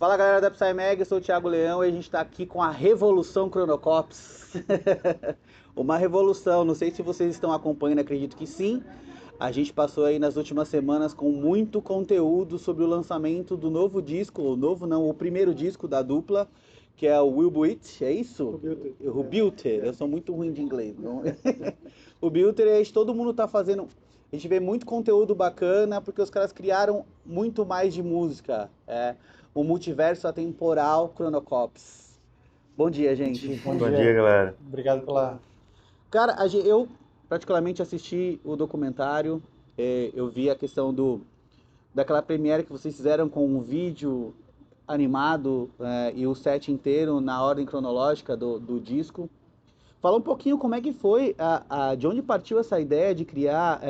Fala galera da PsyMag, eu sou o Thiago Leão e a gente está aqui com a Revolução Cronocops. Uma revolução, não sei se vocês estão acompanhando, acredito que sim. A gente passou aí nas últimas semanas com muito conteúdo sobre o lançamento do novo disco, o novo não, o primeiro disco da dupla, que é o Will Buit, é isso? O Bilter, eu sou muito ruim de inglês. Não? O Bilter é isso, todo mundo tá fazendo. A gente vê muito conteúdo bacana porque os caras criaram muito mais de música. O multiverso atemporal Chronocops. Bom dia, gente. Bom Bom dia, dia, galera. obrigado pela. Cara, eu particularmente assisti o documentário, eu vi a questão daquela premiere que vocês fizeram com um vídeo animado e o set inteiro na ordem cronológica do disco. Fala um pouquinho como é que foi, de onde partiu essa ideia de criar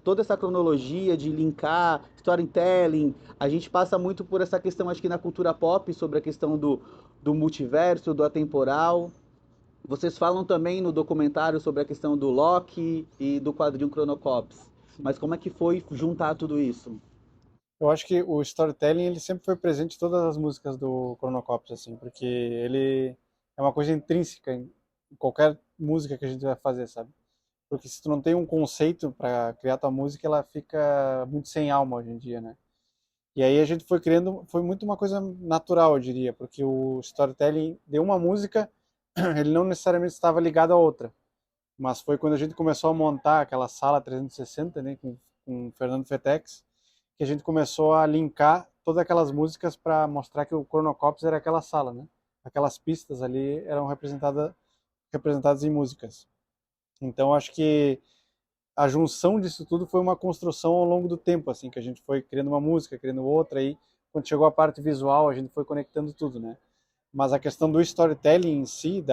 toda essa cronologia, de linkar storytelling. A gente passa muito por essa questão, acho que na cultura pop, sobre a questão do multiverso, do atemporal. Vocês falam também no documentário sobre a questão do Loki e do quadrinho Chronocops. Mas como é que foi juntar tudo isso? Eu acho que o storytelling ele sempre foi presente em todas as músicas do Chronocops, assim, porque ele é uma coisa intrínseca em qualquer música que a gente vai fazer, sabe? Porque se tu não tem um conceito para criar tua música, ela fica muito sem alma hoje em dia, né? E aí a gente foi criando, foi muito uma coisa natural, eu diria, porque o storytelling de uma música, ele não necessariamente estava ligado à outra. Mas foi quando a gente começou a montar aquela sala 360, né, com o Fernando Fetex, que a gente começou a linkar todas aquelas músicas para mostrar que o Chronocops era aquela sala, né? Aquelas pistas ali eram representadas em músicas. Então acho que a junção disso tudo foi uma construção ao longo do tempo, assim, que a gente foi criando uma música, criando outra, aí quando chegou a parte visual a gente foi conectando tudo, né? Mas a questão do storytelling em si,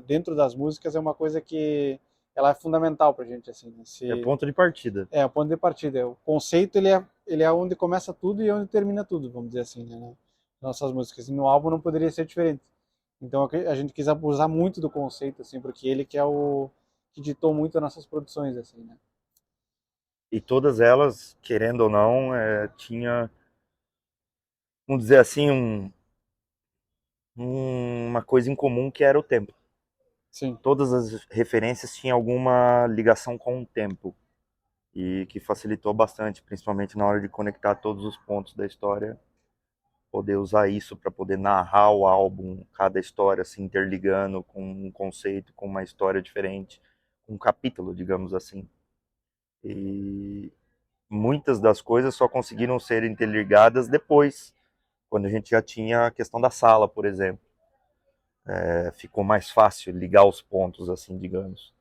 dentro das músicas, é uma coisa que ela é fundamental pra gente, assim, né? É ponto de partida. É o ponto de partida. O conceito, ele é onde começa tudo e onde termina tudo, vamos dizer assim, né? Nossas músicas. E no álbum não poderia ser diferente. Então a gente quis abusar muito do conceito, assim, porque ele que é o que ditou muito as nossas produções, assim, né? E todas elas, querendo ou não, tinha, vamos dizer assim, uma coisa em comum que era o tempo. Sim. Todas as referências tinham alguma ligação com o tempo e que facilitou bastante, principalmente na hora de conectar todos os pontos da história, poder usar isso para poder narrar o álbum, cada história se interligando com um conceito, com uma história diferente, um capítulo, digamos assim. E muitas das coisas só conseguiram ser interligadas depois, quando a gente já tinha a questão da sala, por exemplo. Ficou mais fácil ligar os pontos, assim, digamos.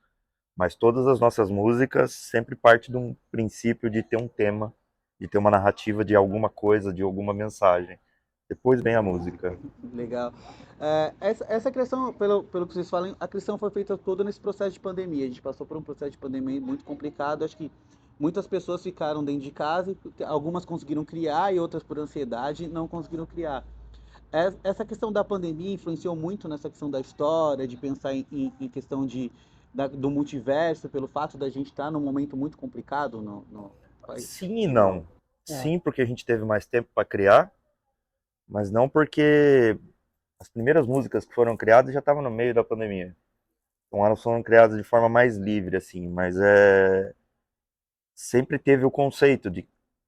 Mas todas as nossas músicas sempre partem de um princípio de ter um tema, de ter uma narrativa de alguma coisa, de alguma mensagem. Depois vem a música. Legal. Essa questão, pelo que vocês falam, a questão foi feita toda nesse processo de pandemia. A gente passou por um processo de pandemia muito complicado. Acho que muitas pessoas ficaram dentro de casa, algumas conseguiram criar e outras por ansiedade não conseguiram criar. Essa questão da pandemia influenciou muito nessa questão da história, de pensar em questão do multiverso, pelo fato da gente estar num momento muito complicado no país. Sim e não. É. Sim, porque a gente teve mais tempo para criar, mas não porque as primeiras músicas que foram criadas já estavam no meio da pandemia. Então elas foram criadas de forma mais livre, assim, mas sempre teve o conceito de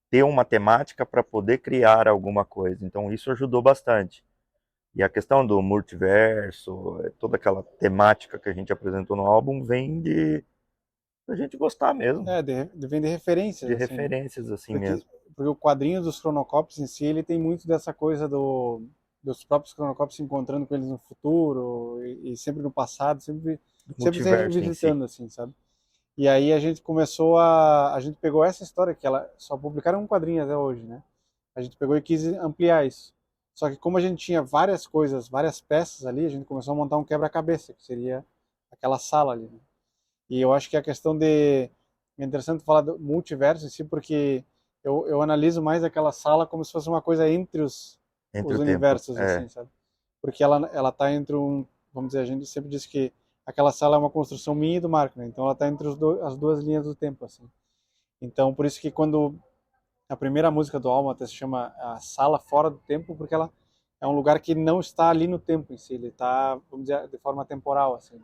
ter uma temática para poder criar alguma coisa. Então isso ajudou bastante. E a questão do multiverso, toda aquela temática que a gente apresentou no álbum vem de a gente gostar mesmo, Vem de referências, de assim, né? referências assim Porque, mesmo. porque o quadrinho dos Chronocops em si, ele tem muito dessa coisa dos próprios Chronocops se encontrando com eles no futuro e sempre no passado, Do sempre se multiverso em si. revisitando, assim, sabe? E aí a gente pegou essa história, que ela só publicaram um quadrinho até hoje, né? A gente pegou e quis ampliar isso. Só que como a gente tinha várias coisas, várias peças ali, a gente começou a montar um quebra-cabeça, que seria aquela sala ali, né? E eu acho que a questão de... É interessante falar do multiverso em si, porque eu analiso mais aquela sala como se fosse uma coisa entre Entre os o tempo. universos, assim, sabe? Porque ela tá entre um... Vamos dizer, a gente sempre diz que aquela sala é uma construção minha e do Marco, né? Então ela tá entre as duas linhas do tempo, assim. Então, por isso que quando A primeira música do álbum até se chama A Sala Fora do Tempo, porque ela é um lugar que não está ali no tempo em si, ele está, vamos dizer, de forma temporal, assim.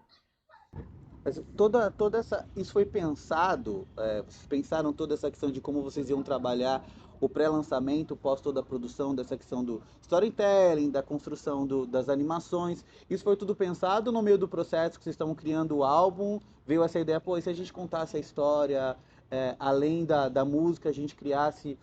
Mas toda essa, isso foi pensado, vocês pensaram toda essa questão de como vocês iam trabalhar o pré-lançamento, pós toda a produção, dessa questão do storytelling, da construção das animações, isso foi tudo pensado no meio do processo que vocês estavam criando o álbum, veio essa ideia, pô, e se a gente contasse a história, além da música, a gente criasse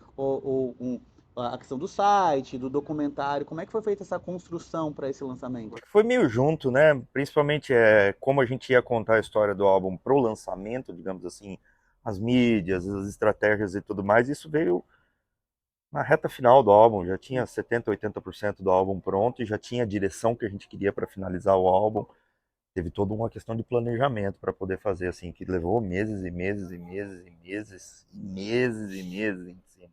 a questão do site, do documentário, como é que foi feita essa construção para esse lançamento? Foi meio junto, né? Principalmente como a gente ia contar a história do álbum pro lançamento, digamos assim, as mídias, as estratégias e tudo mais, isso veio na reta final do álbum, já tinha 70, 80% do álbum pronto e já tinha a direção que a gente queria para finalizar o álbum. Teve toda uma questão de planejamento para poder fazer assim, que levou meses e meses e meses e meses e meses e meses em cima.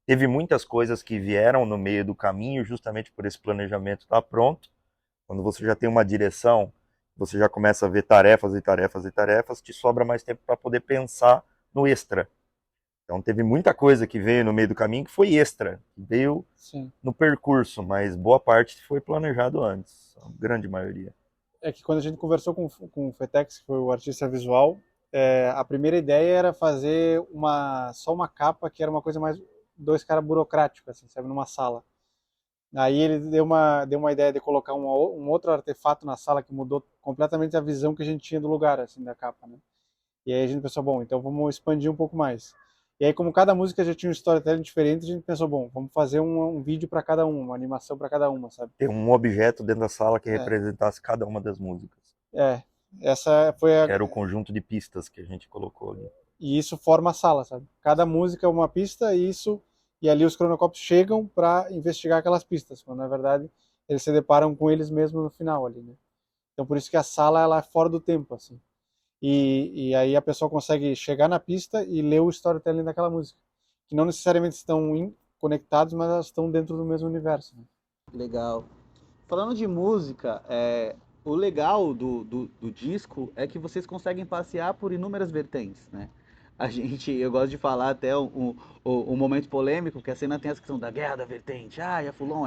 Teve muitas coisas que vieram no meio do caminho justamente por esse planejamento estar pronto. Quando você já tem uma direção, você já começa a ver tarefas e tarefas e tarefas, te sobra mais tempo para poder pensar no extra. Então teve muita coisa que veio no meio do caminho que foi extra, que veio Sim. no percurso, mas boa parte foi planejado antes, a grande maioria. É que quando a gente conversou com o Fetex, que foi o artista visual, a primeira ideia era fazer só uma capa que era uma coisa mais dois caras burocráticos, assim, sabe, numa sala. Aí ele deu uma ideia de colocar um outro artefato na sala que mudou completamente a visão que a gente tinha do lugar, assim, da capa, né? E aí a gente pensou, bom, então vamos expandir um pouco mais. E aí, como cada música já tinha um storytelling diferente, a gente pensou, bom, vamos fazer um vídeo para cada uma animação para cada uma, sabe? Ter um objeto dentro da sala que É, representasse cada uma das músicas. essa foi Que era o conjunto de pistas que a gente colocou ali. E isso forma a sala, sabe? Cada música é uma pista e ali os Chronocops chegam para investigar aquelas pistas, quando na verdade eles se deparam com eles mesmos no final ali, né? Então por isso que a sala ela é fora do tempo, assim. E aí a pessoa consegue chegar na pista e ler o storytelling daquela música, que não necessariamente estão conectados, mas elas estão dentro do mesmo universo, né? Legal. Falando de música, o legal do disco é que vocês conseguem passear por inúmeras vertentes, né? Eu gosto de falar até um momento polêmico, que a cena tem essa questão da guerra da vertente. Ah, a Fulon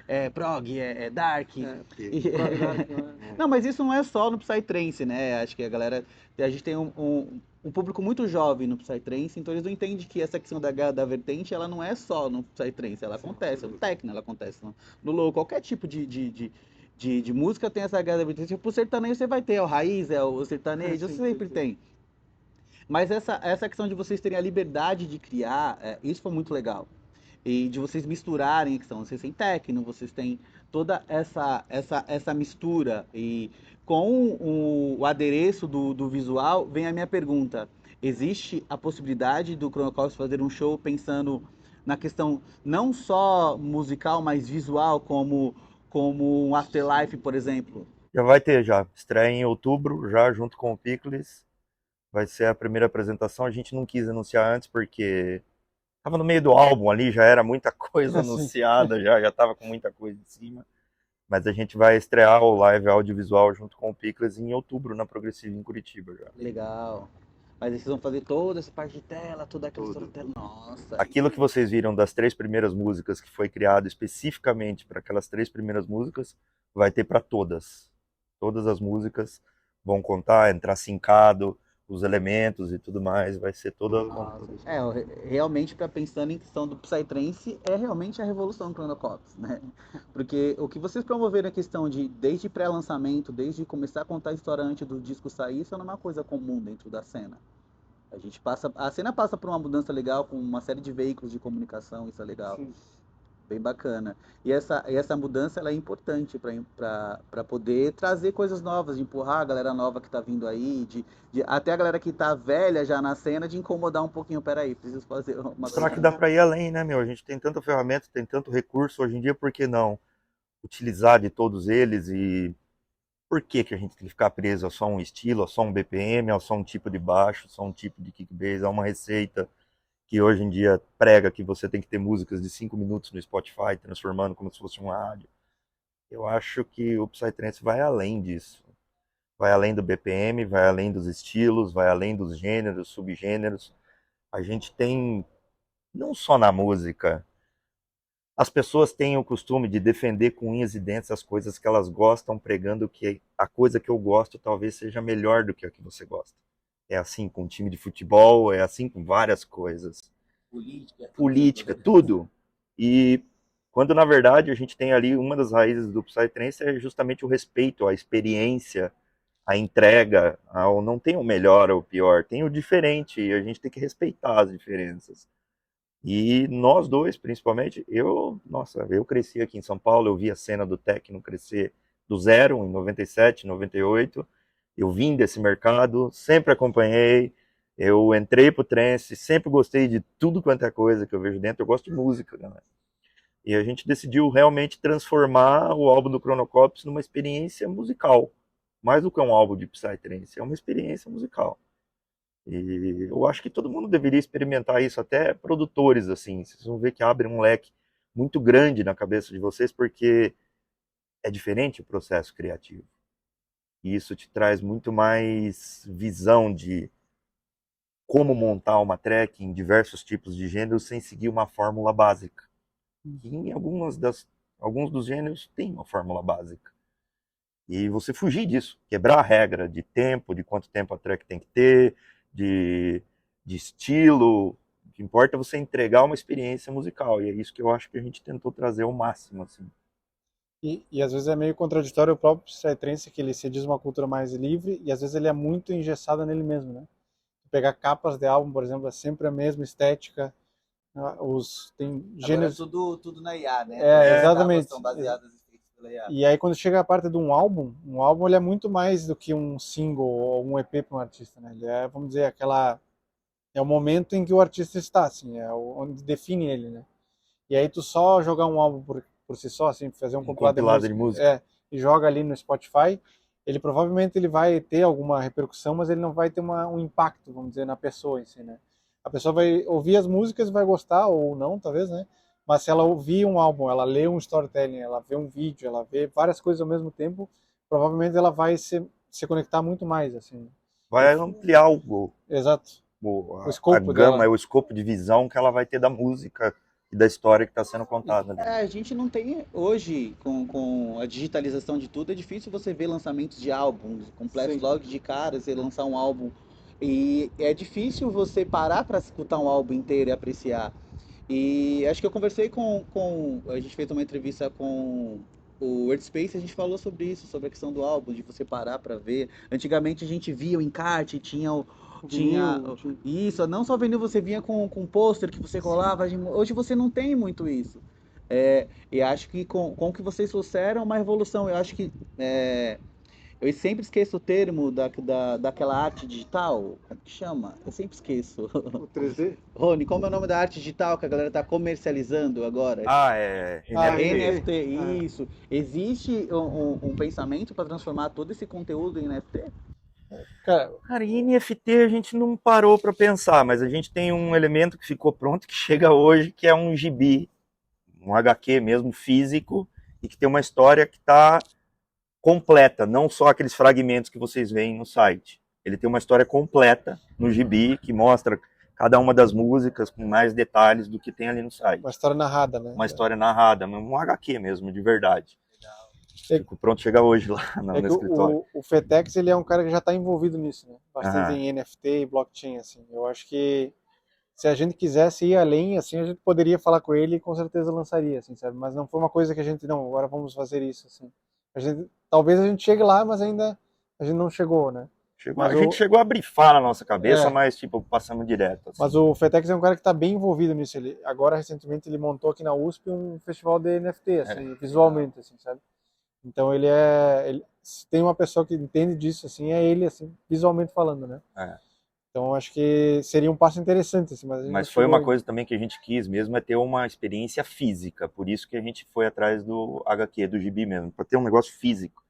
é prog, é dark. Prog dark, né? Não, mas isso não é só no Psytrance, né? Acho que a gente tem um público muito jovem no Psytrance, então eles não entendem que essa questão da guerra da vertente, ela não é só no Psytrance, ela acontece, no techno ela acontece, no low, qualquer tipo de música tem essa guerra da vertente. Pro sertanejo você vai ter, é o raiz, é o sertanejo, você sempre tem. Mas essa questão de vocês terem a liberdade de criar, isso foi muito legal. E de vocês misturarem a questão, vocês têm techno, vocês têm toda essa mistura. E com o adereço do visual, vem a minha pergunta. Existe a possibilidade do Chronocops fazer um show pensando na questão não só musical, mas visual, como um Afterlife, por exemplo? Já vai ter já, estreia em outubro, já junto com o Pickles. Vai ser a primeira apresentação. A gente não quis anunciar antes porque tava no meio do álbum ali, já era muita coisa anunciada, já tava com muita coisa em cima. Mas a gente vai estrear o live audiovisual junto com o Pickles em outubro na Progressiva em Curitiba já. Legal. Mas aí vocês vão fazer toda essa parte de tela, toda aquela história de tela. Nossa. Aquilo que vocês viram das 3 primeiras músicas, que foi criado especificamente para aquelas 3 primeiras músicas, vai ter para todas. Todas as músicas vão contar, entrar sincado, os elementos e tudo mais, vai ser toda. Realmente, para pensando em questão do Psytrance, é realmente a revolução Chronocops, né? Porque o que vocês promoveram a questão de, desde pré-lançamento, desde começar a contar a história antes do disco sair, isso não é uma coisa comum dentro da cena. A cena passa por uma mudança legal com uma série de veículos de comunicação, isso é legal. Sim. Bem bacana. E essa mudança ela é importante para poder trazer coisas novas, de empurrar a galera nova que está vindo aí, até a galera que está velha já na cena, de incomodar um pouquinho. Peraí, preciso fazer uma Mostrar que dá para ir além, né, meu? A gente tem tanta ferramenta, tem tanto recurso hoje em dia, por que não utilizar de todos eles? E por que a gente tem que ficar preso a só um estilo, a só um BPM, a só um tipo de baixo, a só um tipo de kickbase, a uma receita que hoje em dia prega que você tem que ter músicas de 5 minutos no Spotify, transformando como se fosse uma rádio. Eu acho que o Psytrance vai além disso. Vai além do BPM, vai além dos estilos, vai além dos gêneros, subgêneros. A gente tem não só na música. As pessoas têm o costume de defender com unhas e dentes as coisas que elas gostam, pregando que a coisa que eu gosto talvez seja melhor do que a que você gosta. É assim com time de futebol, é assim com várias coisas. Política, tudo. E quando na verdade a gente tem ali uma das raízes do Psytrance é justamente o respeito, a experiência, a entrega, ao não tem o melhor ou o pior, tem o diferente e a gente tem que respeitar as diferenças. E nós dois, principalmente, eu cresci aqui em São Paulo, eu vi a cena do techno crescer do zero em 97, 98. Eu vim desse mercado, sempre acompanhei. Eu entrei pro trance, sempre gostei de tudo quanto é coisa que eu vejo dentro. Eu gosto de música, né? E a gente decidiu realmente transformar o álbum do Chronocops numa experiência musical. Mais do que um álbum de Psytrance, é uma experiência musical. E eu acho que todo mundo deveria experimentar isso, até produtores, assim. Vocês vão ver que abre um leque muito grande na cabeça de vocês, porque é diferente o processo criativo. E isso te traz muito mais visão de como montar uma track em diversos tipos de gêneros sem seguir uma fórmula básica. E em alguns dos gêneros tem uma fórmula básica. E você fugir disso, quebrar a regra de tempo, de quanto tempo a track tem que ter, de, de estilo. O que importa é você entregar uma experiência musical. E é isso que eu acho que a gente tentou trazer ao máximo, assim. E às vezes é meio contraditório o próprio Psytrance, que ele se diz uma cultura mais livre, e às vezes ele é muito engessado nele mesmo, né? Pegar capas de álbum, por exemplo, é sempre a mesma estética, tem Agora é gêneros... tudo na IA, né? Todas É, as capas exatamente. são baseadas em feitos pela IA. E aí quando chega a parte de um álbum ele é muito mais do que um single ou um EP para um artista, né? Ele é, vamos dizer, é o momento em que o artista está, assim, onde define ele, né? E aí tu só jogar um álbum por si só, assim, fazer um compilado De música. e joga ali no Spotify, ele provavelmente ele vai ter alguma repercussão, mas ele não vai ter um impacto, vamos dizer, na pessoa em si, né? A pessoa vai ouvir as músicas, vai gostar ou não, talvez, né? Mas se ela ouvir um álbum, ela lê um storytelling, ela vê um vídeo, ela vê várias coisas ao mesmo tempo, provavelmente ela vai se conectar muito mais, assim. Vai ampliar Exato. O a escopo gama, dela. o escopo de visão que ela vai ter da música e da história que está sendo contada ali. A gente não tem hoje, com a digitalização de tudo, é difícil você ver lançamentos de álbuns completos Sim. logo de cara, você lançar um álbum. E é difícil você parar para escutar um álbum inteiro e apreciar. E acho que eu conversei a gente fez uma entrevista com o Wordspace, a gente falou sobre isso, sobre a questão do álbum, de você parar para ver. Antigamente a gente via o encarte, tinha isso, não só vinil, você vinha com um pôster que você colava. Hoje você não tem muito isso. E acho que com o que vocês trouxeram é uma revolução. Eu acho que eu sempre esqueço o termo daquela arte digital. Como que chama? Eu sempre esqueço. O 3D? Rony, como é o nome da arte digital que a galera tá comercializando agora? É NFT, Ah. isso. Existe um pensamento para transformar todo esse conteúdo em NFT? Cara, em NFT a gente não parou para pensar, mas a gente tem um elemento que ficou pronto, que chega hoje, que é um gibi, um HQ mesmo, físico, e que tem uma história que está completa, não só aqueles fragmentos que vocês veem no site. Ele tem uma história completa no gibi, que mostra cada uma das músicas com mais detalhes do que tem ali no site. Uma história narrada, né? Uma história narrada, um HQ mesmo, de verdade. Ficou pronto, chega hoje lá no escritório. O Fetex, ele é um cara que já está envolvido nisso, né? Bastante em NFT e blockchain, assim. Eu acho que se a gente quisesse ir além, assim, a gente poderia falar com ele e com certeza lançaria, assim, sabe? Mas não foi uma coisa que a gente, não, agora vamos fazer isso, assim. Talvez a gente chegue lá, mas ainda a gente não chegou, né? A gente chegou a brifar na nossa cabeça, mas tipo, passamos direto. Assim. Mas o Fetex é um cara que está bem envolvido nisso. Agora, recentemente, ele montou aqui na USP um festival de NFT, assim, visualmente, assim, sabe? Então se tem uma pessoa que entende disso, assim, é ele, assim, visualmente falando, né? Então acho que seria um passo interessante, assim, mas foi uma coisa também que a gente quis mesmo, é ter uma experiência física, por isso que a gente foi atrás do HQ, do gibi mesmo, para ter um negócio físico,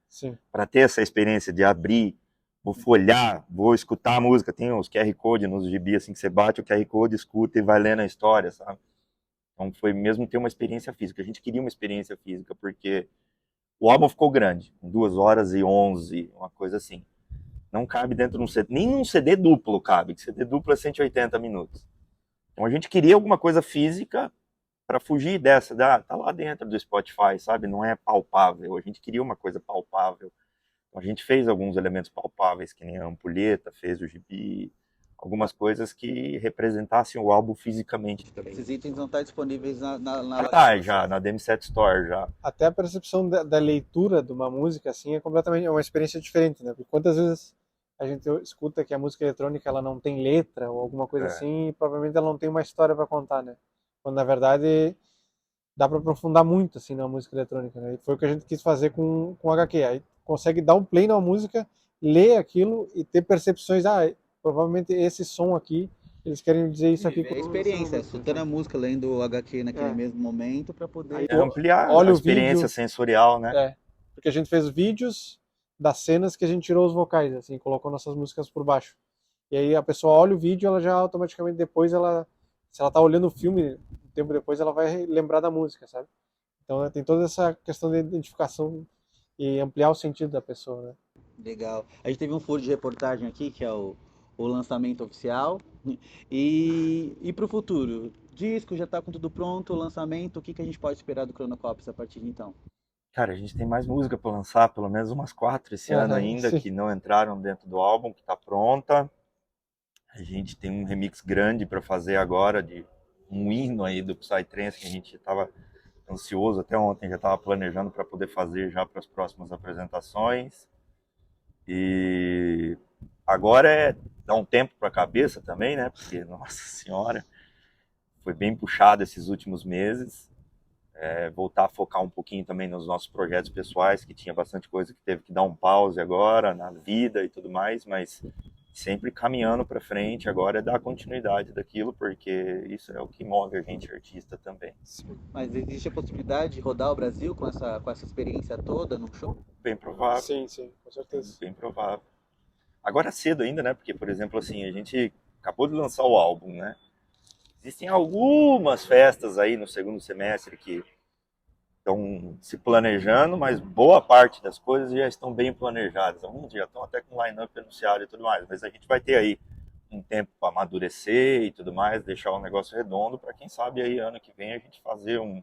para ter essa experiência de abrir, vou folhar, vou escutar a música, tem os QR Code nos gibi, assim, que você bate o QR Code, escuta e vai lendo a história, sabe? Então foi mesmo ter uma experiência física, a gente queria uma experiência física, porque o álbum ficou grande, 2h11, uma coisa assim. Não cabe dentro de um CD, nem num CD duplo cabe, CD duplo é 180 minutos. Então a gente queria alguma coisa física para fugir dessa, tá lá dentro do Spotify, sabe? Não é palpável. A gente queria uma coisa palpável. Então a gente fez alguns elementos palpáveis, que nem a ampulheta, fez o gibi, algumas coisas que representassem o álbum fisicamente também. Esses itens não estão disponíveis na Tá, já, na DM7 Store, já. Até a percepção da leitura de uma música, assim, é uma experiência diferente, né? Porque quantas vezes a gente escuta que a música eletrônica ela não tem letra ou alguma coisa assim, e provavelmente ela não tem uma história para contar, né? Quando na verdade dá para aprofundar muito assim na música eletrônica, né? E foi o que a gente quis fazer com o HQ. Aí consegue dar um play na música, ler aquilo e ter percepções, provavelmente esse som aqui, eles querem dizer isso aqui. É a experiência, escutando a música, lendo o HQ naquele mesmo momento para poder ampliar olha a o experiência vídeo, sensorial, né? Porque a gente fez vídeos das cenas que a gente tirou os vocais, assim, colocou nossas músicas por baixo. E aí a pessoa olha o vídeo, ela já automaticamente depois, se ela tá olhando o filme, um tempo depois ela vai lembrar da música, sabe? Então tem toda essa questão de identificação e ampliar o sentido da pessoa, né? Legal. A gente teve um furo de reportagem aqui, que é o lançamento oficial. E para o futuro? Disco já está com tudo pronto, o lançamento, o que a gente pode esperar do Chronocops a partir de então? Cara, a gente tem mais música para lançar, pelo menos umas 4 esse ano ainda, sim. que não entraram dentro do álbum, que tá pronta. A gente tem um remix grande para fazer agora, de um hino aí do Psytrance, que a gente estava ansioso até ontem, já estava planejando para poder fazer já para as próximas apresentações. E agora é dar um tempo para a cabeça também, né? Porque, nossa senhora, foi bem puxado esses últimos meses. Voltar a focar um pouquinho também nos nossos projetos pessoais, que tinha bastante coisa que teve que dar um pause agora, na vida e tudo mais, mas sempre caminhando para frente. Agora é dar continuidade daquilo, porque isso é o que move a gente artista também. Mas existe a possibilidade de rodar o Brasil com essa experiência toda num show? Bem provável. Sim, com certeza. Bem provável. Agora é cedo ainda, né? Porque, por exemplo, assim, a gente acabou de lançar o álbum, né? Existem algumas festas aí no segundo semestre que estão se planejando, mas boa parte das coisas já estão bem planejadas. Alguns já estão até com line-up anunciado e tudo mais, mas a gente vai ter aí um tempo para amadurecer e tudo mais, deixar o negócio redondo para quem sabe aí ano que vem a gente fazer uma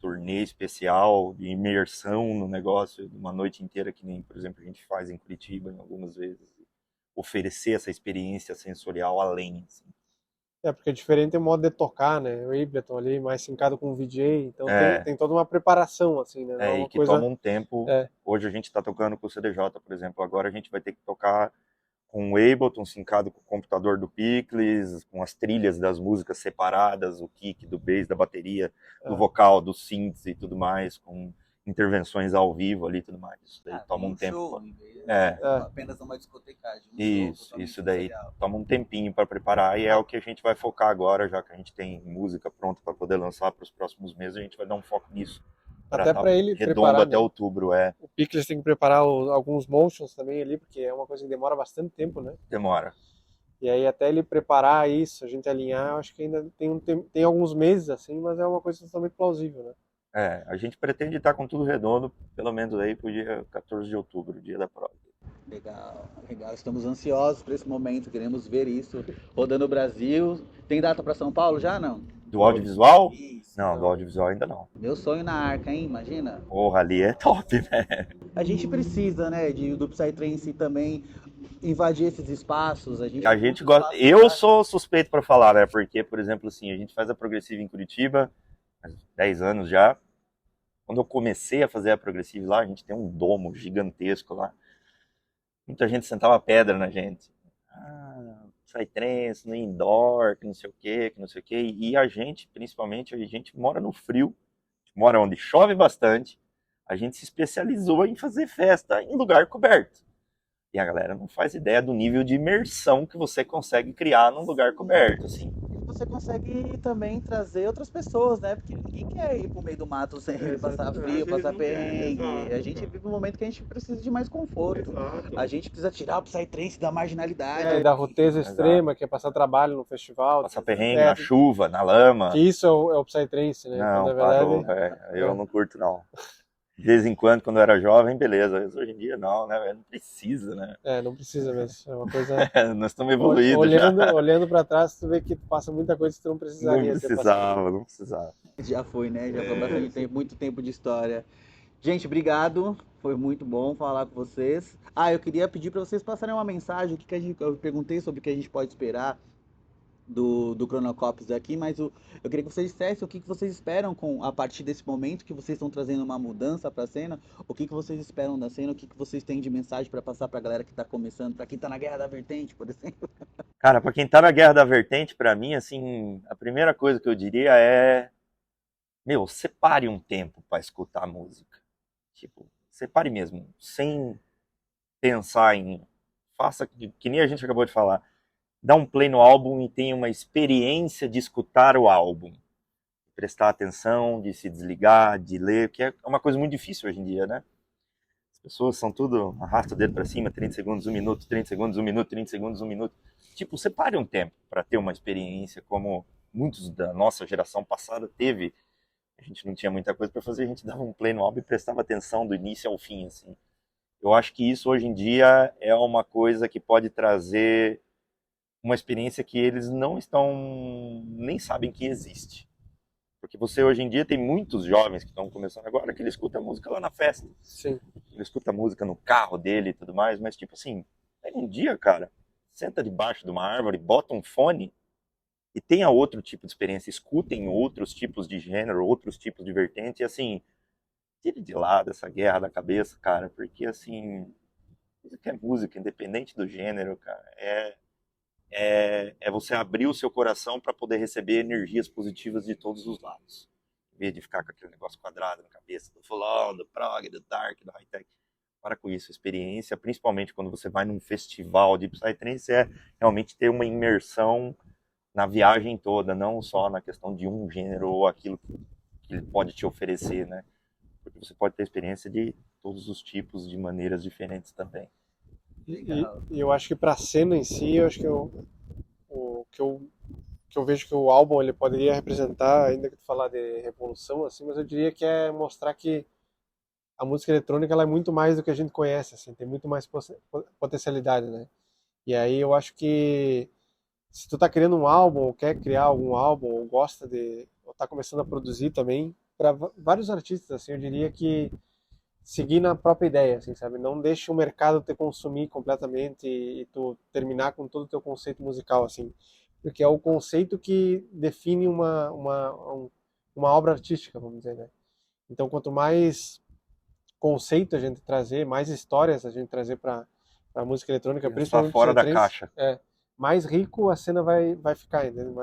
turnê especial de imersão no negócio, uma noite inteira, que nem, por exemplo, a gente faz em Curitiba em algumas vezes, oferecer essa experiência sensorial além, assim. Porque é diferente o modo de tocar, né? O Ableton ali, mais sincado com o VJ, então tem toda uma preparação, assim, né? E que toma um tempo. Hoje a gente está tocando com o CDJ, por exemplo, agora a gente vai ter que tocar com o Ableton, sincado com o computador do Picles, com as trilhas das músicas separadas, o kick, do bass, da bateria, do vocal, dos synths e tudo mais, com intervenções ao vivo ali e tudo mais. Isso daí toma um tempo. Show, apenas uma discotecagem. Isso daí toma um tempinho para preparar e é o que a gente vai focar agora, já que a gente tem música pronta para poder lançar para os próximos meses, a gente vai dar um foco nisso. Até para ele redondo preparar, até outubro, O Picles tem que preparar alguns motions também ali, porque é uma coisa que demora bastante tempo, né? Demora. E aí até ele preparar isso, a gente alinhar, eu acho que ainda tem alguns meses assim, mas é uma coisa totalmente plausível, né? A gente pretende estar com tudo redondo, pelo menos aí pro dia 14 de outubro, dia da prova. Legal. Estamos ansiosos por esse momento, queremos ver isso rodando o Brasil. Tem data para São Paulo já, não? Do audiovisual? Isso. Não, do audiovisual ainda não. Meu sonho na Arca, hein? Imagina. Porra, ali é top, né? A gente precisa, né, do Psytrance também invadir esses espaços. A gente gosta. Eu sou suspeito para falar, né? Porque, por exemplo, assim, a gente faz a Progressive em Curitiba há 10 anos já. Quando eu comecei a fazer a Progressive lá, a gente tem um domo gigantesco lá. Muita gente sentava pedra na gente. Psytrance, no indoor, que não sei o quê. E a gente, principalmente, a gente mora no frio, mora onde chove bastante. A gente se especializou em fazer festa em lugar coberto. E a galera não faz ideia do nível de imersão que você consegue criar num lugar coberto, assim. Você consegue também trazer outras pessoas, né? Porque ninguém quer ir pro meio do mato sem passar frio, passar perrengue. A gente vive um momento que a gente precisa de mais conforto. A gente precisa tirar o Psytrance da marginalidade. Da rudeza extrema, que é passar trabalho no festival. Passar perrengue na chuva, na lama. Que isso é o Psytrance, né? Não, na verdade, eu não curto, não. De vez em quando eu era jovem, beleza. Mas hoje em dia não, né, velho? Não precisa, né? Não precisa mesmo. É uma coisa. Nós estamos evoluídos já. Olhando para trás, tu vê que tu passa muita coisa que tu não Não precisaria ter passado. não precisava. Já foi, né? Já foi bastante tempo, muito tempo de história. Gente, obrigado. Foi muito bom falar com vocês. Eu queria pedir para vocês passarem uma mensagem. Eu perguntei sobre o que a gente pode esperar do Chronocops aqui, mas eu queria que vocês dissessem o que vocês esperam a partir desse momento que vocês estão trazendo uma mudança para a cena, o que vocês esperam da cena, o que vocês têm de mensagem para passar para a galera que está começando, para quem está na Guerra da Vertente, por exemplo. Cara, para quem tá na Guerra da Vertente, para mim, assim, a primeira coisa que eu diria é, separe um tempo para escutar música. Tipo, separe mesmo, sem pensar faça que nem a gente acabou de falar. Dá um play no álbum e tenha uma experiência de escutar o álbum. Prestar atenção, de se desligar, de ler, que é uma coisa muito difícil hoje em dia, né? As pessoas são tudo, arrasta o dedo para cima, 30 segundos, 1 minuto, 30 segundos, 1 minuto, 30 segundos, 1 minuto. Tipo, separe um tempo para ter uma experiência como muitos da nossa geração passada teve. A gente não tinha muita coisa para fazer, a gente dava um play no álbum e prestava atenção do início ao fim, assim. Eu acho que isso hoje em dia é uma coisa que pode trazer uma experiência que eles nem sabem que existe. Porque você hoje em dia tem muitos jovens que estão começando agora que ele escuta música lá na festa. Sim. Ele escuta música no carro dele e tudo mais, mas tipo assim, pega um dia, cara, senta debaixo de uma árvore, bota um fone e tenha outro tipo de experiência. Escutem outros tipos de gênero, outros tipos de vertente e assim, tire de lado essa guerra da cabeça, cara, porque assim, música é música, independente do gênero, cara, é você abrir o seu coração para poder receber energias positivas de todos os lados. Em vez de ficar com aquele negócio quadrado na cabeça do fulano, do prog, do dark, do high-tech. Para com isso. A experiência, principalmente quando você vai num festival de Psytrance, é realmente ter uma imersão na viagem toda, não só na questão de um gênero ou aquilo que ele pode te oferecer, né? Porque você pode ter experiência de todos os tipos, de maneiras diferentes também. E eu acho que para a cena em si, eu acho que o que eu vejo que o álbum ele poderia representar, ainda que tu falar de revolução assim, mas eu diria que é mostrar que a música eletrônica ela é muito mais do que a gente conhece, assim, tem muito mais potencialidade, né? E aí eu acho que se tu tá criando um álbum, ou quer criar algum álbum, ou gosta ou tá começando a produzir também, para vários artistas, assim, eu diria que seguir na própria ideia, assim, sabe? Não deixe o mercado te consumir completamente e tu terminar com todo o teu conceito musical, assim. Porque é o conceito que define uma obra artística, vamos dizer, né? Então, quanto mais conceito a gente trazer, mais histórias a gente trazer para a música eletrônica, principalmente fora da psytrance, caixa. mais rico a cena vai ficar, entendeu?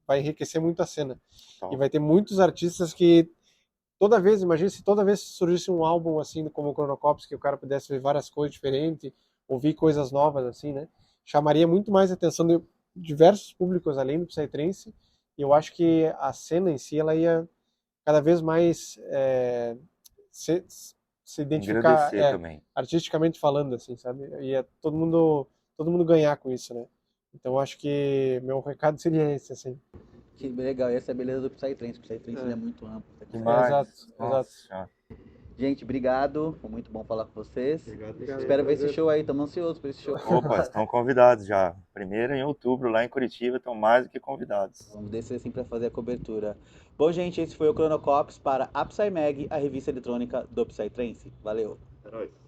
Vai enriquecer muito a cena. Então. E vai ter muitos artistas que imagina se toda vez surgisse um álbum assim como o Chronocops, que o cara pudesse ver várias coisas diferentes, ouvir coisas novas assim, né? Chamaria muito mais a atenção de diversos públicos além do Psytrance, e eu acho que a cena em si ela ia cada vez mais se identificar também. artisticamente falando, assim, sabe? Ia todo mundo ganhar com isso, né? Então eu acho que meu recado seria esse, assim. Que legal, essa é a beleza do Psytrance. O Psytrance ele é muito amplo. Exato. Gente, obrigado. Foi muito bom falar com vocês. Obrigado. Espero ver esse show aí. Estamos ansiosos por esse show. Opa, estão convidados já. Primeiro em outubro, lá em Curitiba, estão mais do que convidados. Vamos descer assim para fazer a cobertura. Bom, gente, esse foi o Chronocops para a PsyMag, a revista eletrônica do Psytrance. Valeu. É nóis.